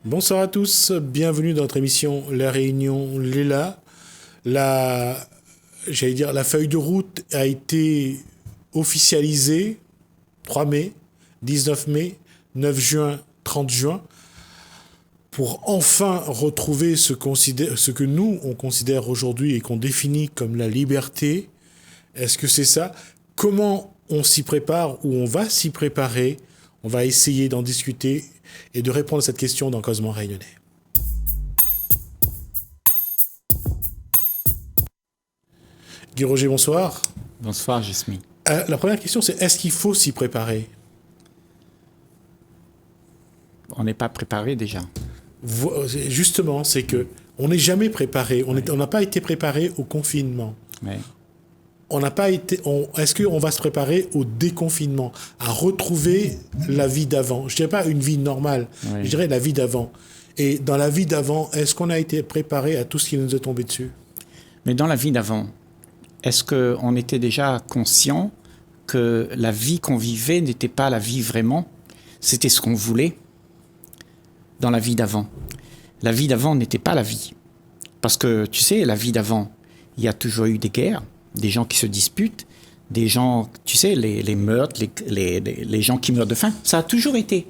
Bonsoir à tous, bienvenue dans notre émission La Réunion Léla. La, la feuille de route a été officialisée 3 mai, 19 mai, 9 juin, 30 juin, pour enfin retrouver ce que nous, on considère aujourd'hui et qu'on définit comme la liberté. Est-ce que c'est ça? Comment on s'y prépare ou on va s'y préparer? On va essayer d'en discuter et de répondre à cette question dans Causement Réunionnais. Guy Roger, bonsoir. Bonsoir, Jasmine. La première question, c'est est-ce qu'il faut s'y préparer? On n'est pas préparé déjà. Justement, c'est que on n'est jamais préparé. On n'a pas été préparé au confinement. Oui. On n'a pas été. Est-ce qu'on va se préparer au déconfinement, à retrouver la vie d'avant? Je dirais pas une vie normale. Oui. Je dirais la vie d'avant. Et dans la vie d'avant, est-ce qu'on a été préparé à tout ce qui nous est tombé dessus? Mais dans la vie d'avant, est-ce qu'on était déjà conscient que la vie qu'on vivait n'était pas la vie vraiment? C'était ce qu'on voulait dans la vie d'avant. La vie d'avant n'était pas la vie. Parce que, tu sais, la vie d'avant, il y a toujours eu des guerres, des gens qui se disputent, des gens, tu sais, les meurtres, les gens qui meurent de faim. Ça a toujours été.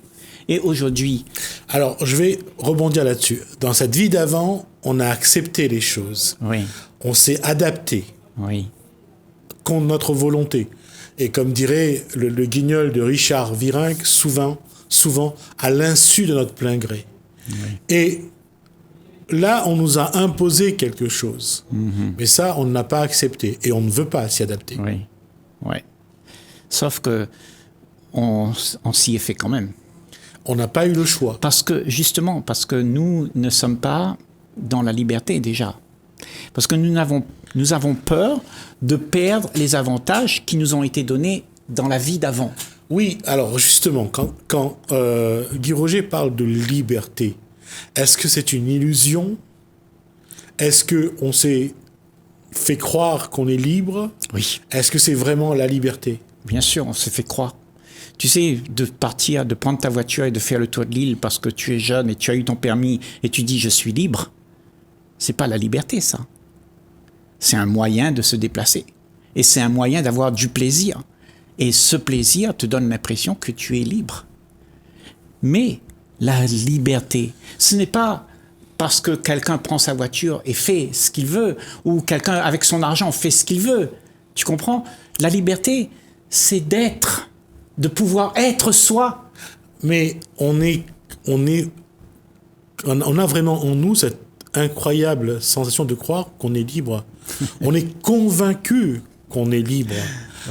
Et aujourd'hui... Alors, je vais rebondir là-dessus. Dans cette vie d'avant, on a accepté les choses. Oui. On s'est adapté. Oui. Contre notre volonté. Et comme dirait le guignol de Richard Virenque, souvent à l'insu de notre plein gré. Oui. Et là, on nous a imposé quelque chose. Mm-hmm. Mais ça, on n'a pas accepté. Et on ne veut pas s'y adapter. Oui. Oui. Sauf que on s'y est fait quand même. On n'a pas eu le choix. Parce que nous ne sommes pas dans la liberté déjà. Parce que nous avons peur de perdre les avantages qui nous ont été donnés dans la vie d'avant. Oui, alors justement, quand Guy Roger parle de liberté, est-ce que c'est une illusion? Est-ce qu'on s'est fait croire qu'on est libre? Oui. Est-ce que c'est vraiment la liberté? Bien sûr, on s'est fait croire. Tu sais, de partir, de prendre ta voiture et de faire le tour de l'île parce que tu es jeune et tu as eu ton permis et tu dis « je suis libre », c'est pas la liberté, ça. C'est un moyen de se déplacer. Et c'est un moyen d'avoir du plaisir. Et ce plaisir te donne l'impression que tu es libre. Mais la liberté, ce n'est pas parce que quelqu'un prend sa voiture et fait ce qu'il veut, ou quelqu'un avec son argent fait ce qu'il veut. Tu comprends? La liberté, c'est d'être, de pouvoir être soi. Mais on a vraiment en nous cette incroyable sensation de croire qu'on est libre. On est convaincu qu'on est libre.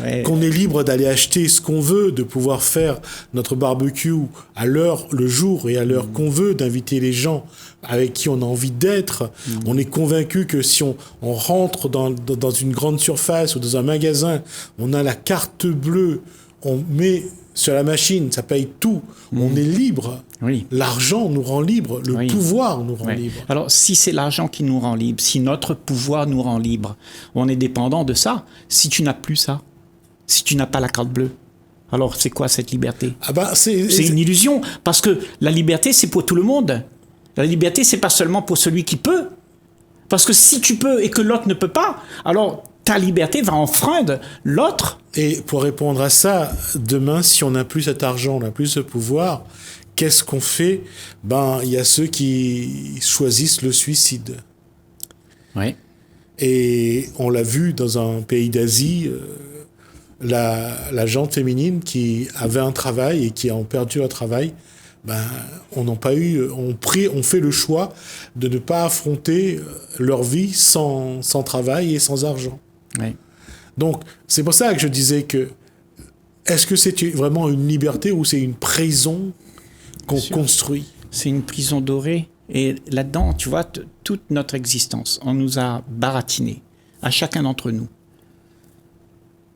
Ouais. Qu'on est libre d'aller acheter ce qu'on veut, de pouvoir faire notre barbecue à l'heure, le jour et à l'heure qu'on veut, d'inviter les gens avec qui on a envie d'être. On est convaincu que si on rentre dans une grande surface ou dans un magasin, on a la carte bleue, on met sur la machine, ça paye tout. On est libre. Oui. L'argent nous rend libre. Le pouvoir nous rend libre. Alors, si c'est l'argent qui nous rend libre, si notre pouvoir nous rend libre, on est dépendant de ça. Si tu n'as plus ça, si tu n'as pas la carte bleue, alors c'est quoi cette liberté? C'est une illusion. Parce que la liberté, c'est pour tout le monde. La liberté, c'est pas seulement pour celui qui peut. Parce que si tu peux et que l'autre ne peut pas, alors ta liberté va enfreindre l'autre. Et pour répondre à ça, demain, si on n'a plus cet argent, on n'a plus ce pouvoir, qu'est-ce qu'on fait? Il y a ceux qui choisissent le suicide. Oui. Et on l'a vu dans un pays d'Asie, la gente féminine qui avait un travail et qui ont perdu leur travail, on fait le choix de ne pas affronter leur vie sans travail et sans argent. Oui. Donc, c'est pour ça que je disais que est-ce que c'est vraiment une liberté ou c'est une prison qu'on construit? C'est une prison dorée. Et là-dedans, tu vois, toute notre existence, on nous a baratiné, à chacun d'entre nous.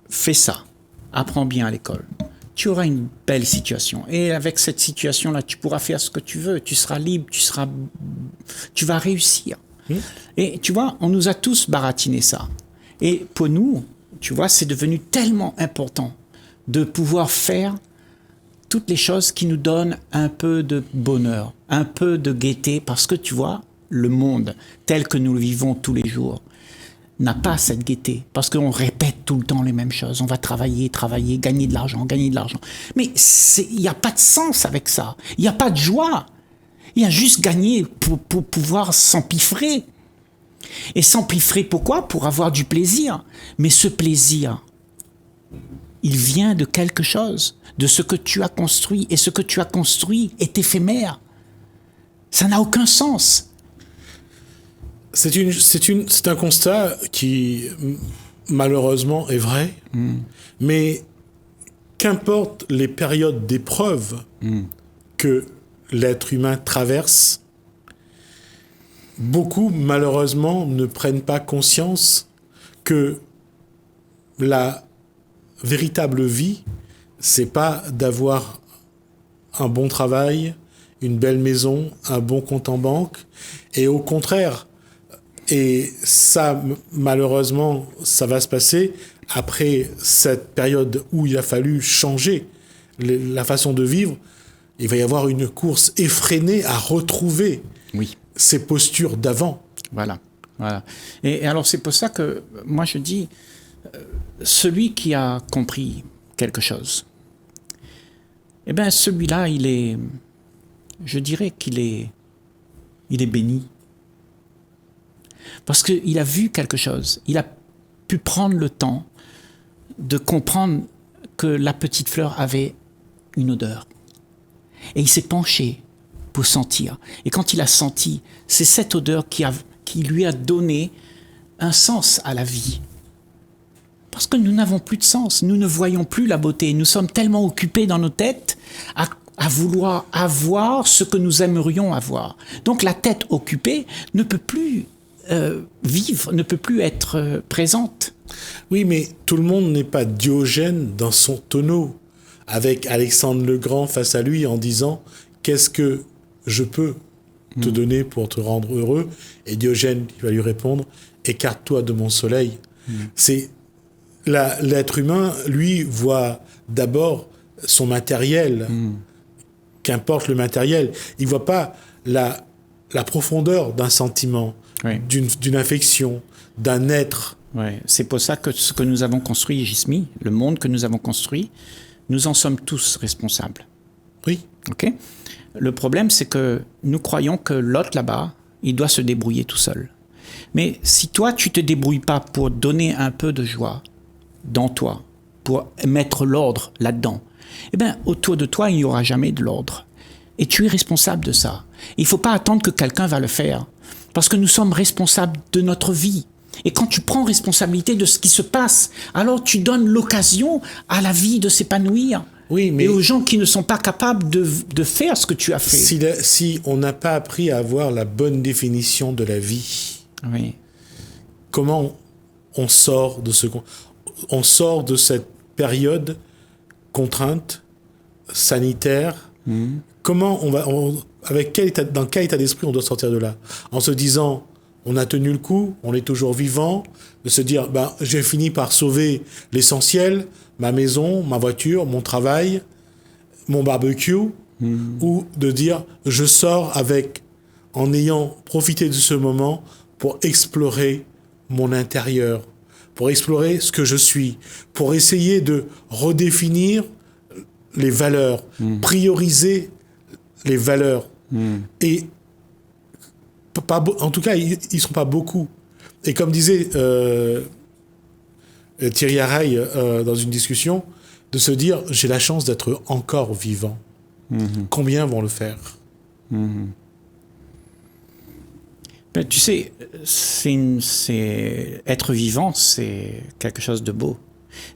Fais ça, apprends bien à l'école. Tu auras une belle situation. Et avec cette situation-là, tu pourras faire ce que tu veux. Tu seras libre, tu vas réussir. Et tu vois, on nous a tous baratiné ça. Et pour nous, tu vois, c'est devenu tellement important de pouvoir faire toutes les choses qui nous donnent un peu de bonheur, un peu de gaieté, parce que tu vois, le monde tel que nous le vivons tous les jours n'a pas cette gaieté, parce qu'on répète tout le temps les mêmes choses. On va travailler, gagner de l'argent. Mais il n'y a pas de sens avec ça. Il n'y a pas de joie. Il y a juste gagner pour pouvoir s'empiffrer. Et s'empiffrer pourquoi? Pour avoir du plaisir. Mais ce plaisir, il vient de quelque chose, de ce que tu as construit. Et ce que tu as construit est éphémère. Ça n'a aucun sens. C'est un constat qui, malheureusement, est vrai. Mais qu'importe les périodes d'épreuve que l'être humain traverse, beaucoup, malheureusement, ne prennent pas conscience que la véritable vie, c'est pas d'avoir un bon travail, une belle maison, un bon compte en banque, et au contraire, et ça, malheureusement, ça va se passer après cette période où il a fallu changer la façon de vivre. Il va y avoir une course effrénée à retrouver ces postures d'avant. Voilà. Et alors, c'est pour ça que moi, je dis, celui qui a compris quelque chose, eh bien, celui-là, je dirais qu'il est béni. Parce qu'il a vu quelque chose. Il a pu prendre le temps de comprendre que la petite fleur avait une odeur. Et il s'est penché pour sentir. Et quand il a senti, c'est cette odeur qui lui a donné un sens à la vie. Parce que nous n'avons plus de sens. Nous ne voyons plus la beauté. Nous sommes tellement occupés dans nos têtes à vouloir avoir ce que nous aimerions avoir. Donc la tête occupée ne peut plus vivre, ne peut plus être présente. Oui, mais tout le monde n'est pas Diogène dans son tonneau, avec Alexandre le Grand face à lui en disant « Qu'est-ce que je peux te donner pour te rendre heureux ?» Et Diogène qui va lui répondre « Écarte-toi de mon soleil. » C'est l'être humain, lui, voit d'abord son matériel, qu'importe le matériel. Il ne voit pas la profondeur d'un sentiment, d'une affection, d'un être. Ouais, c'est pour ça que ce que nous avons construit, Gismi, le monde que nous avons construit, nous en sommes tous responsables. Oui. Ok. Le problème, c'est que nous croyons que l'autre là-bas, il doit se débrouiller tout seul. Mais si toi, tu te débrouilles pas pour donner un peu de joie dans toi, pour mettre l'ordre là-dedans, eh bien, autour de toi, il n'y aura jamais de l'ordre. Et tu es responsable de ça. Il ne faut pas attendre que quelqu'un va le faire. Parce que nous sommes responsables de notre vie. Et quand tu prends responsabilité de ce qui se passe, alors tu donnes l'occasion à la vie de s'épanouir. Oui, mais et aux gens qui ne sont pas capables de faire ce que tu as fait. Si on n'a pas appris à avoir la bonne définition de la vie, comment on sort de cette période contrainte sanitaire? Comment dans quel état d'esprit on doit sortir de là? En se disant, on a tenu le coup, on est toujours vivant, de se dire, j'ai fini par sauver l'essentiel, ma maison, ma voiture, mon travail, mon barbecue, ou de dire, je sors en ayant profité de ce moment pour explorer mon intérieur, pour explorer ce que je suis, pour essayer de redéfinir les valeurs, prioriser les valeurs. Et en tout cas, ils ne sont pas beaucoup. Et comme disait Thierry Haraï dans une discussion, de se dire, j'ai la chance d'être encore vivant. Combien vont le faire? Ben, tu sais, être vivant, c'est quelque chose de beau.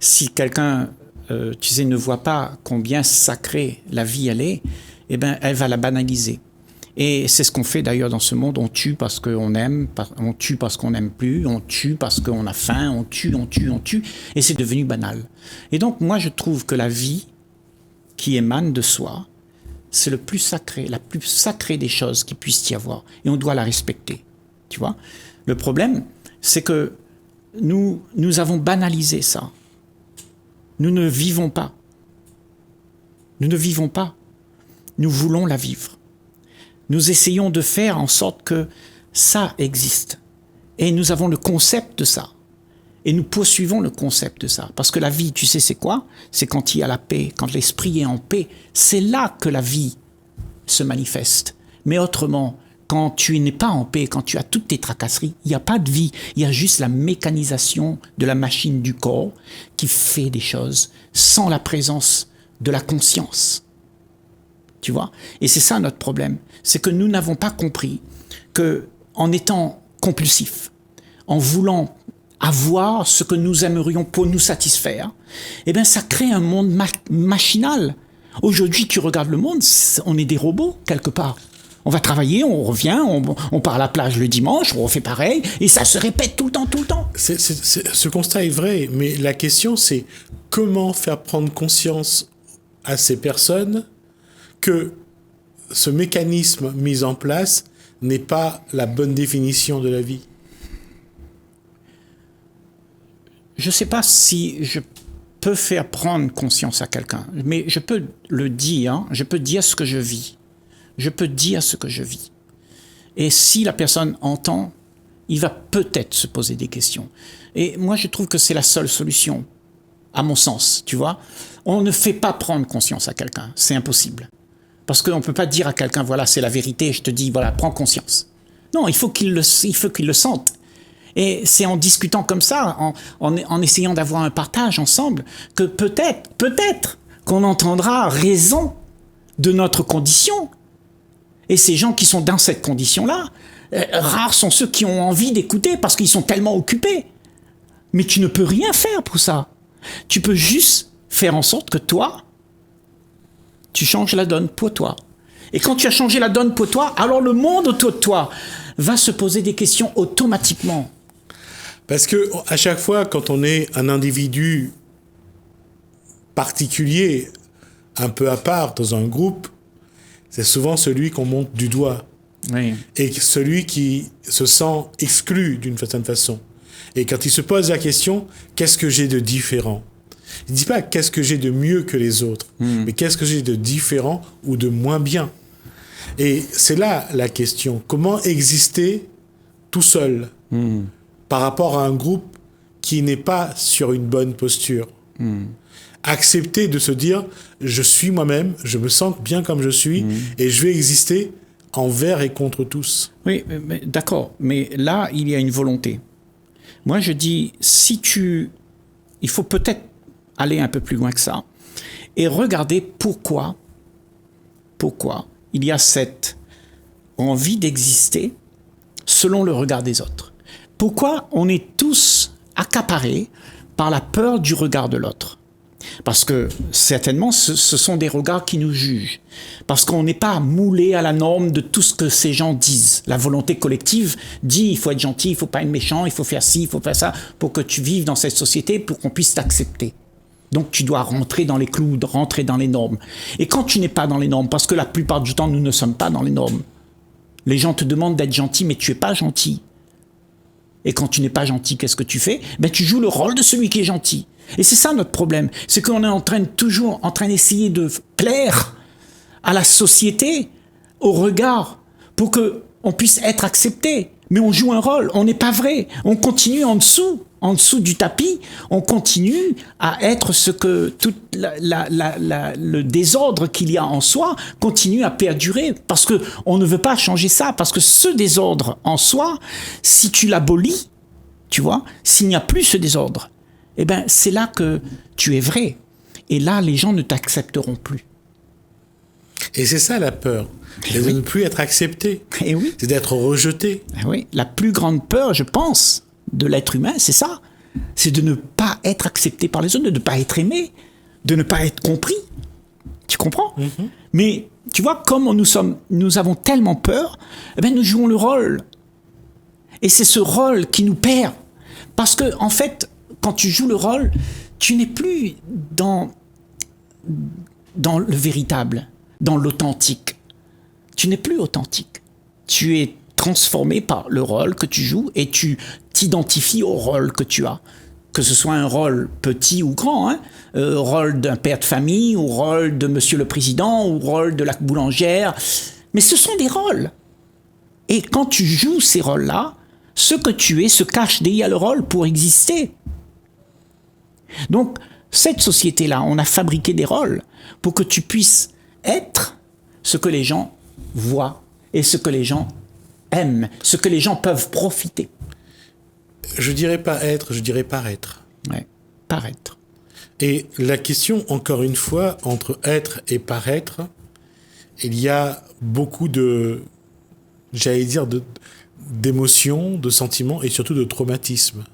Si quelqu'un, tu sais, ne voit pas combien sacrée la vie elle est, eh ben, elle va la banaliser. Et c'est ce qu'on fait d'ailleurs dans ce monde. On tue parce qu'on aime, on tue parce qu'on n'aime plus, on tue parce qu'on a faim, on tue. Et c'est devenu banal. Et donc, moi, je trouve que la vie qui émane de soi, c'est le plus sacré, la plus sacrée des choses qu'il puisse y avoir. Et on doit la respecter. Tu vois ? Le problème, c'est que nous avons banalisé ça. Nous ne vivons pas. Nous ne vivons pas. Nous voulons la vivre. Nous essayons de faire en sorte que ça existe. Et nous avons le concept de ça. Et nous poursuivons le concept de ça. Parce que la vie, tu sais, c'est quoi? C'est quand il y a la paix, quand l'esprit est en paix. C'est là que la vie se manifeste. Mais autrement, quand tu n'es pas en paix, quand tu as toutes tes tracasseries, il n'y a pas de vie. Il y a juste la mécanisation de la machine du corps qui fait des choses sans la présence de la conscience. Tu vois? Et c'est ça notre problème. C'est que nous n'avons pas compris que, en étant compulsifs, en voulant avoir ce que nous aimerions pour nous satisfaire, eh bien, ça crée un monde machinal. Aujourd'hui, tu regardes le monde, on est des robots, quelque part. On va travailler, on revient, on part à la plage le dimanche, on refait pareil, et ça se répète tout le temps, tout le temps. Ce constat est vrai, mais la question, c'est comment faire prendre conscience à ces personnes que ce mécanisme mis en place n'est pas la bonne définition de la vie. Je ne sais pas si je peux faire prendre conscience à quelqu'un, mais je peux le dire, je peux dire ce que je vis. Je peux dire ce que je vis. Et si la personne entend, il va peut-être se poser des questions. Et moi, je trouve que c'est la seule solution, à mon sens, tu vois. On ne fait pas prendre conscience à quelqu'un, c'est impossible. Parce qu'on ne peut pas dire à quelqu'un, voilà, c'est la vérité, je te dis, voilà, prends conscience. Non, il faut qu'il le sente. Et c'est en discutant comme ça, en essayant d'avoir un partage ensemble, que peut-être qu'on entendra raison de notre condition. Et ces gens qui sont dans cette condition-là, rares sont ceux qui ont envie d'écouter parce qu'ils sont tellement occupés. Mais tu ne peux rien faire pour ça. Tu peux juste faire en sorte que toi, tu changes la donne pour toi. Et quand tu as changé la donne pour toi, alors le monde autour de toi va se poser des questions automatiquement. Parce que à chaque fois, quand on est un individu particulier, un peu à part dans un groupe, c'est souvent celui qu'on monte du doigt. Oui. Et celui qui se sent exclu d'une certaine façon. Et quand il se pose la question, qu'est-ce que j'ai de différent? Il ne dit pas qu'est-ce que j'ai de mieux que les autres, mais qu'est-ce que j'ai de différent ou de moins bien. Et c'est là la question. Comment exister tout seul par rapport à un groupe qui n'est pas sur une bonne posture? Accepter de se dire, je suis moi-même, je me sens bien comme je suis, et je vais exister envers et contre tous. Oui, mais, d'accord, mais là, il y a une volonté. Moi, je dis, il faut peut-être aller un peu plus loin que ça, et regarder pourquoi il y a cette envie d'exister selon le regard des autres. Pourquoi on est tous accaparés par la peur du regard de l'autre? Parce que certainement, ce sont des regards qui nous jugent. Parce qu'on n'est pas moulé à la norme de tout ce que ces gens disent. La volonté collective dit il faut être gentil, il ne faut pas être méchant, il faut faire ci, il faut faire ça, pour que tu vives dans cette société, pour qu'on puisse t'accepter. Donc tu dois rentrer dans les clous, rentrer dans les normes. Et quand tu n'es pas dans les normes, parce que la plupart du temps, nous ne sommes pas dans les normes. Les gens te demandent d'être gentil, mais tu n'es pas gentil. Et quand tu n'es pas gentil, qu'est-ce que tu fais? Ben, tu joues le rôle de celui qui est gentil. Et c'est ça notre problème. C'est qu'on est toujours en train d'essayer de plaire à la société, au regard, pour qu'on puisse être accepté. Mais on joue un rôle, on n'est pas vrai. On continue en dessous du tapis, on continue à être ce que tout le désordre qu'il y a en soi continue à perdurer. Parce qu'on ne veut pas changer ça. Parce que ce désordre en soi, si tu l'abolis, tu vois, s'il n'y a plus ce désordre, eh ben, c'est là que tu es vrai. Et là, les gens ne t'accepteront plus. Et c'est ça la peur. C'est de ne plus être accepté. Et oui. C'est d'être rejeté. Et oui. La plus grande peur, je pense, de l'être humain, c'est ça. C'est de ne pas être accepté par les autres, de ne pas être aimé, de ne pas être compris. Tu comprends? Mais tu vois, comme nous avons tellement peur, eh ben, nous jouons le rôle. Et c'est ce rôle qui nous perd. Parce que, en fait, quand tu joues le rôle, tu n'es plus dans le véritable, dans l'authentique. Tu n'es plus authentique. Tu es transformé par le rôle que tu joues et tu t'identifies au rôle que tu as. que ce soit un rôle petit ou grand, hein, rôle d'un père de famille, ou rôle de monsieur le président, ou rôle de la boulangère, mais ce sont des rôles. Et quand tu joues ces rôles-là, ce que tu es se cache derrière le rôle pour exister. Donc, cette société-là, on a fabriqué des rôles pour que tu puisses être ce que les gens voient et ce que les gens aiment, ce que les gens peuvent profiter. Je dirais pas être, je dirais paraître. Ouais, paraître. Et la question, encore une fois, entre être et paraître, il y a beaucoup de, j'allais dire, d'émotions, de sentiments et surtout de traumatismes.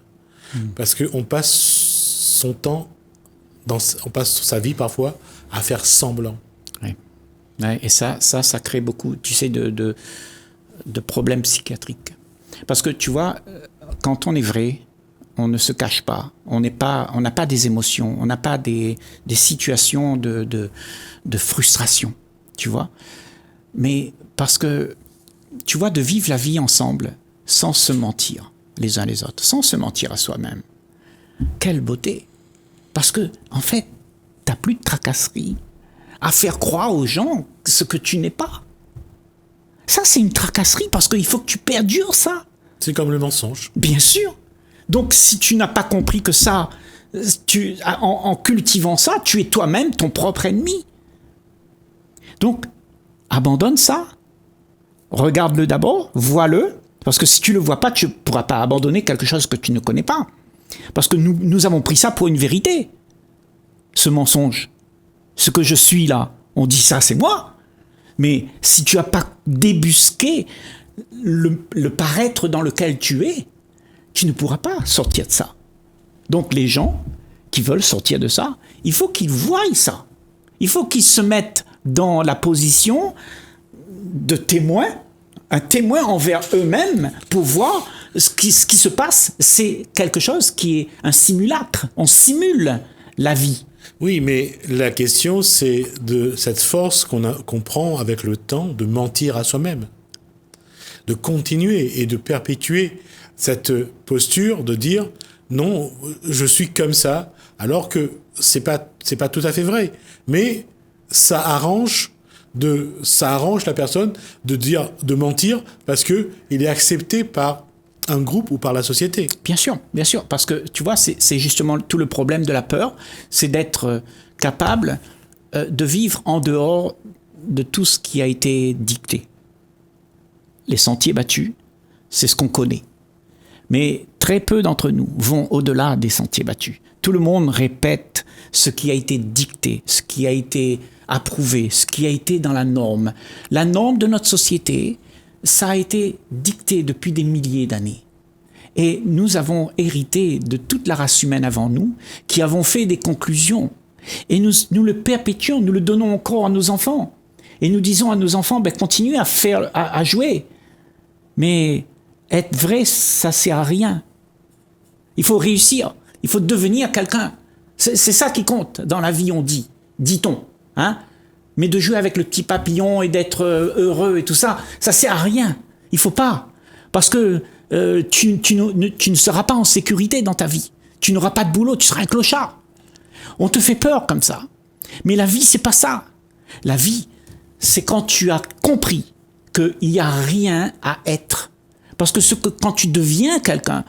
Parce qu'on passe son temps, on passe sa vie parfois à faire semblant. Ouais. Ouais, et ça crée beaucoup, tu sais, de problèmes psychiatriques. Parce que tu vois, quand on est vrai, on ne se cache pas. On n'a pas des émotions, on n'a pas des situations de frustration, tu vois. Mais parce que, tu vois, de vivre la vie ensemble sans se mentir les uns les autres, sans se mentir à soi-même. Quelle beauté! Parce que, en fait, t'as plus de tracasserie à faire croire aux gens ce que tu n'es pas. Ça, c'est une tracasserie parce qu'il faut que tu perdures ça. C'est comme le mensonge. Bien sûr. Donc, si tu n'as pas compris que ça, en cultivant ça, tu es toi-même ton propre ennemi. Donc, abandonne ça. Regarde-le d'abord, vois-le. Parce que si tu ne le vois pas, tu ne pourras pas abandonner quelque chose que tu ne connais pas. Parce que nous avons pris ça pour une vérité. Ce mensonge. Ce que je suis là, on dit ça, c'est moi. Mais si tu n'as pas débusqué le paraître dans lequel tu es, tu ne pourras pas sortir de ça. Donc les gens qui veulent sortir de ça, il faut qu'ils voient ça. Il faut qu'ils se mettent dans la position de témoin, un témoin envers eux-mêmes pour voir ce qui se passe. C'est quelque chose qui est un simulacre. On simule la vie. Oui, mais la question, c'est de cette force qu'on prend avec le temps de mentir à soi-même. De continuer et de perpétuer cette posture de dire non, je suis comme ça, alors que c'est pas tout à fait vrai. Mais ça arrange la personne de mentir parce que il est accepté par un groupe ou par la société. Bien sûr, parce que tu vois, c'est justement tout le problème de la peur, c'est d'être capable de vivre en dehors de tout ce qui a été dicté. Les sentiers battus, c'est ce qu'on connaît. Mais très peu d'entre nous vont au-delà des sentiers battus. Tout le monde répète ce qui a été dicté, ce qui a été approuvé, ce qui a été dans la norme. La norme de notre société, ça a été dicté depuis des milliers d'années. Et nous avons hérité de toute la race humaine avant nous, qui avons fait des conclusions. Et nous le perpétuons, nous le donnons encore à nos enfants. Et nous disons à nos enfants, continuez à jouer. Mais être vrai, ça ne sert à rien. Il faut réussir, il faut devenir quelqu'un. C'est ça qui compte dans la vie, dit-on. Hein? Mais de jouer avec le petit papillon et d'être heureux et tout ça, ça ne sert à rien. Il ne faut pas. Parce que tu ne seras pas en sécurité dans ta vie. Tu n'auras pas de boulot, tu seras un clochard. On te fait peur comme ça. Mais la vie, c'est pas ça. La vie, c'est quand tu as compris qu'il n'y a rien à être. Parce que quand tu deviens quelqu'un,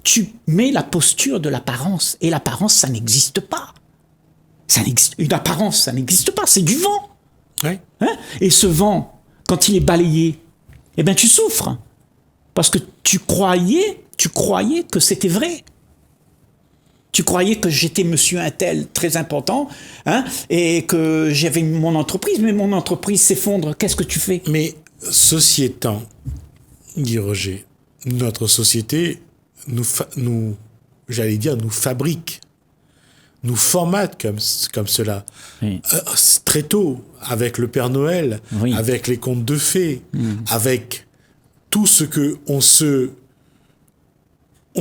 tu mets la posture de l'apparence. Et l'apparence, ça n'existe pas. Une apparence, ça n'existe pas. C'est du vent. Oui. Hein? Et ce vent, quand il est balayé, eh bien, tu souffres. Parce que tu croyais que c'était vrai. Tu croyais que j'étais monsieur un tel très important, hein, et que j'avais mon entreprise, mais mon entreprise s'effondre. Qu'est-ce que tu fais? Mais ceci étant, dit Roger, notre société nous fabrique, nous formate comme cela. Oui. Très tôt, avec le Père Noël, oui. avec les contes de fées, avec tout ce que on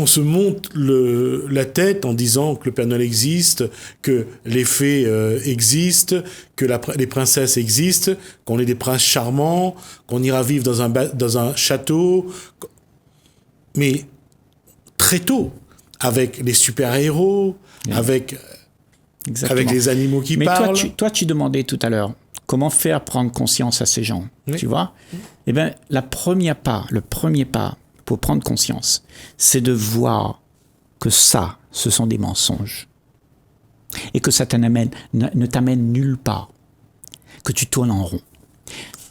se monte la tête en disant que le Père Noël existe, que les fées existent, que les princesses existent, qu'on est des princes charmants, qu'on ira vivre dans un château. Mais très tôt, avec les super-héros, avec les animaux qui parlent. Toi, tu demandais tout à l'heure comment faire prendre conscience à ces gens, tu vois? Eh bien, le premier pas pour prendre conscience, c'est de voir que ça, ce sont des mensonges. Et que ça ne t'amène nulle part. Que tu tournes en rond.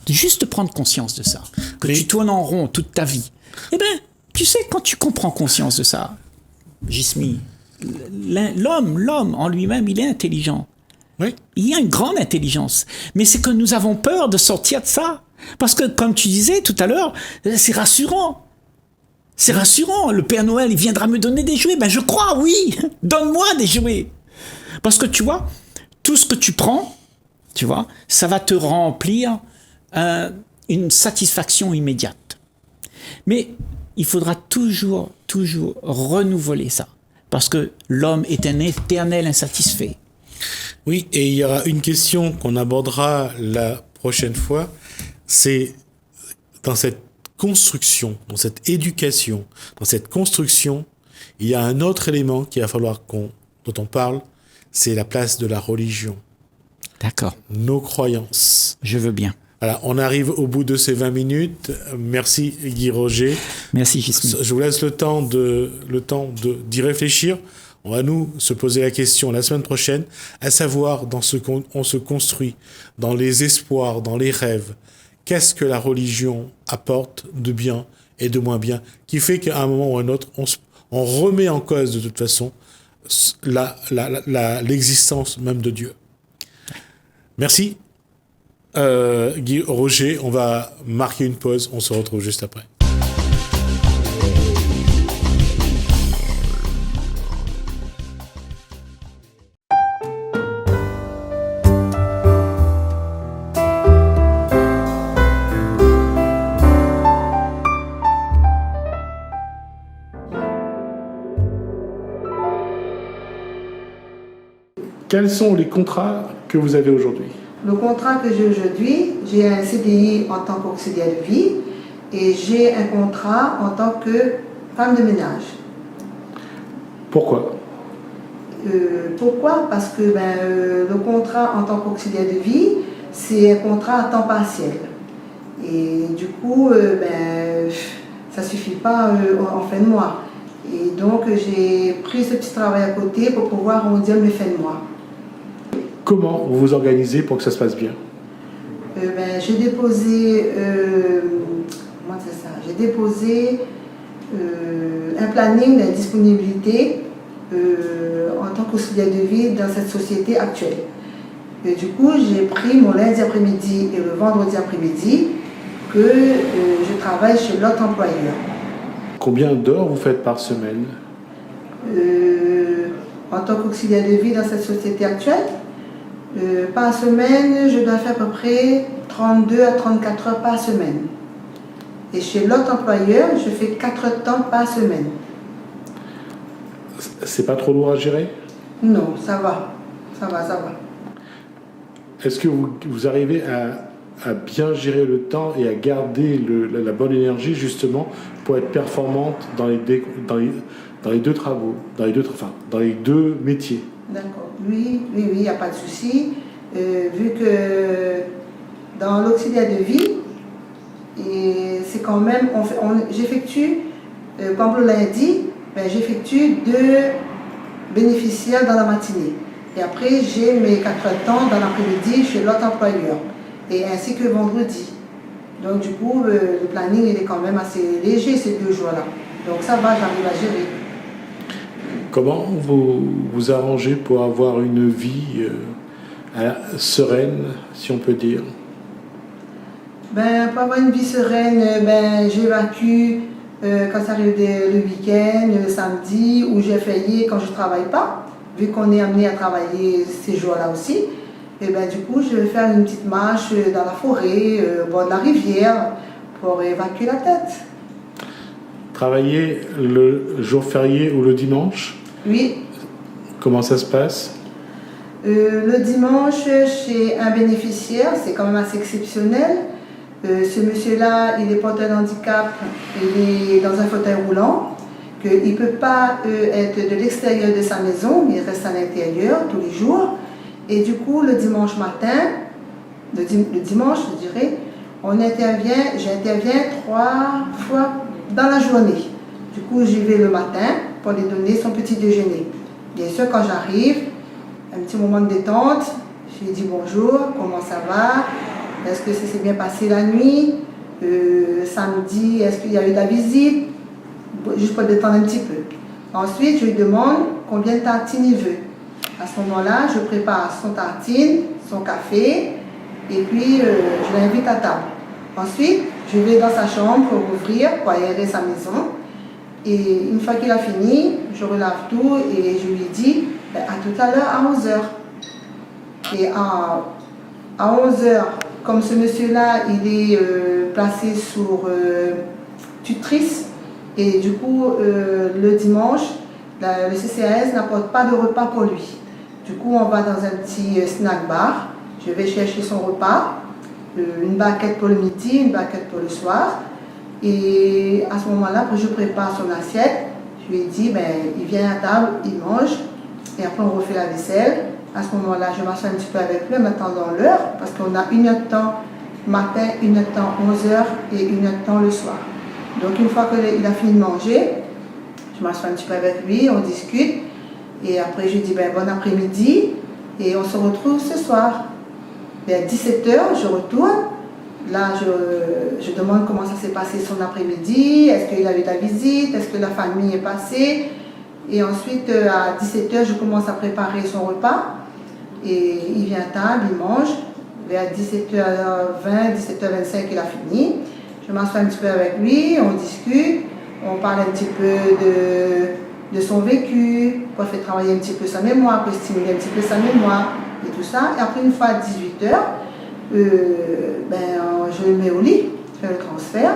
Juste prendre conscience de ça. Que tu tournes en rond toute ta vie. Eh bien, tu sais, quand tu comprends conscience de ça, Jismi, l'homme en lui-même, il est intelligent. Oui. Il y a une grande intelligence. Mais c'est que nous avons peur de sortir de ça. Parce que, comme tu disais tout à l'heure, c'est rassurant. C'est rassurant. Le Père Noël, il viendra me donner des jouets. Ben, je crois, oui. Donne-moi des jouets. Parce que, tu vois, tout ce que tu prends, tu vois, ça va te remplir une satisfaction immédiate. Mais il faudra toujours renouveler ça. Parce que l'homme est un éternel insatisfait. Oui, et il y aura une question qu'on abordera la prochaine fois, c'est dans cette construction, dans cette éducation, dans cette construction, il y a un autre élément qu'il va falloir dont on parle, c'est la place de la religion. D'accord. Nos croyances. Je veux bien. Voilà, on arrive au bout de ces 20 minutes. Merci Guy Roger. Merci Jismi. Je vous laisse le temps d'y réfléchir. On va se poser la question la semaine prochaine, à savoir dans ce qu'on se construit, dans les espoirs, dans les rêves. Qu'est-ce que la religion apporte de bien et de moins bien, qui fait qu'à un moment ou à un autre, on remet en cause de toute façon l'existence même de Dieu. Merci. Guy Roger, on va marquer une pause, on se retrouve juste après. Quels sont les contrats que vous avez aujourd'hui ? Le contrat que j'ai aujourd'hui, j'ai un CDI en tant qu'auxiliaire de vie et j'ai un contrat en tant que femme de ménage. Pourquoi ? Pourquoi ? Parce que le contrat en tant qu'auxiliaire de vie, c'est un contrat à temps partiel. Et du coup, ça ne suffit pas en fin de mois. Et donc, j'ai pris ce petit travail à côté pour pouvoir arrondir mes fins de mois. Comment vous vous organisez pour que ça se passe bien ? J'ai déposé, J'ai déposé un planning de disponibilité en tant qu'auxiliaire de vie dans cette société actuelle. Et du coup, j'ai pris mon lundi après-midi et le vendredi après-midi que je travaille chez l'autre employeur. Combien d'heures vous faites par semaine ? En tant qu'auxiliaire de vie dans cette société actuelle, par semaine, je dois faire à peu près 32 à 34 heures par semaine. Et chez l'autre employeur, je fais 4 temps par semaine. C'est pas trop lourd à gérer ? Non, ça va. Ça va. Est-ce que vous arrivez à bien gérer le temps et à garder la bonne énergie justement pour être performante dans les deux travaux, dans les deux métiers ? D'accord. Oui, il n'y a pas de souci. Vu que dans l'auxiliaire de vie, c'est quand même, j'effectue, comme le lundi, j'effectue 2 bénéficiaires dans la matinée. Et après, j'ai mes 4 temps dans l'après-midi chez l'autre employeur. Et ainsi que vendredi. Donc du coup, le planning il est quand même assez léger ces 2 jours-là. Donc ça va, j'arrive à gérer. Comment vous arrangez pour avoir une vie sereine, si on peut dire ? Pour avoir une vie sereine, j'évacue quand ça arrive le week-end, le samedi, ou j'ai failli quand je ne travaille pas, vu qu'on est amené à travailler ces jours-là aussi. Et du coup, je vais faire une petite marche dans la forêt, au bord de la rivière, pour évacuer la tête. Travailler le jour férié ou le dimanche ? Oui. Comment ça se passe ? Le dimanche, chez un bénéficiaire, c'est quand même assez exceptionnel. Ce monsieur-là, il est porteur de handicap, il est dans un fauteuil roulant, qu'il ne peut pas être de l'extérieur de sa maison, mais il reste à l'intérieur tous les jours. Et du coup, le dimanche matin, le dimanche, je dirais, j'interviens 3 fois dans la journée. Du coup, j'y vais le matin pour lui donner son petit déjeuner. Bien sûr, quand j'arrive, un petit moment de détente, je lui dis bonjour, comment ça va? Est-ce que ça s'est bien passé la nuit? Samedi, est-ce qu'il y a eu de la visite? Juste pour détendre un petit peu. Ensuite, je lui demande combien de tartines il veut. À ce moment-là, je prépare son tartine, son café, et puis je l'invite à table. Ensuite, je vais dans sa chambre pour ouvrir, pour aérer sa maison. Et une fois qu'il a fini, je relave tout et je lui dis à tout à l'heure à 11h. Et à 11h, comme ce monsieur-là, il est placé sur tutrice, et du coup, le dimanche, le CCAS n'apporte pas de repas pour lui. Du coup, on va dans un petit snack bar. Je vais chercher son repas, une barquette pour le midi, une barquette pour le soir. Et à ce moment-là, je prépare son assiette. Je lui dis, il vient à table, il mange, et après on refait la vaisselle. À ce moment-là, je m'assois un petit peu avec lui en attendant l'heure, parce qu'on a 1 heure de temps matin, 1 heure de temps 11h et 1 heure de temps le soir. Donc une fois qu'il a fini de manger, je m'assois un petit peu avec lui, on discute, et après je lui dis bon après-midi, et on se retrouve ce soir. Vers 17h, je retourne. Là, je demande comment ça s'est passé son après-midi, est-ce qu'il avait de la visite, est-ce que la famille est passée. Et ensuite, à 17h, je commence à préparer son repas. Et il vient à table, il mange. Vers 17h20, 17h25, il a fini. Je m'assois un petit peu avec lui, on discute, on parle un petit peu de son vécu, pour faire travailler un petit peu sa mémoire, pour stimuler un petit peu sa mémoire et tout ça. Et après, une fois à 18h, je le mets au lit, je fais le transfert,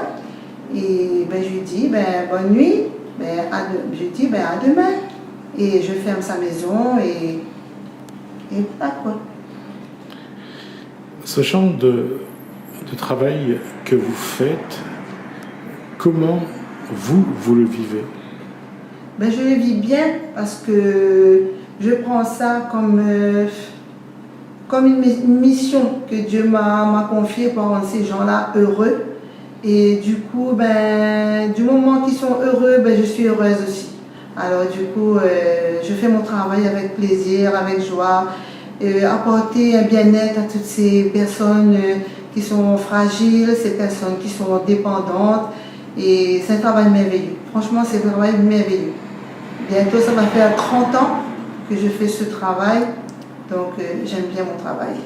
et je lui dis bonne nuit, je lui dis à demain, et je ferme sa maison, et voilà quoi. Ce genre de travail que vous faites, comment vous le vivez? Je le vis bien parce que je prends ça comme une mission que Dieu m'a confiée pour rendre ces gens-là heureux. Et du coup, du moment qu'ils sont heureux, je suis heureuse aussi. Alors du coup, je fais mon travail avec plaisir, avec joie, apporter un bien-être à toutes ces personnes qui sont fragiles, ces personnes qui sont dépendantes. Et c'est un travail merveilleux. Franchement, c'est un travail merveilleux. Bientôt, ça va faire 30 ans que je fais ce travail. Donc, j'aime bien mon travail.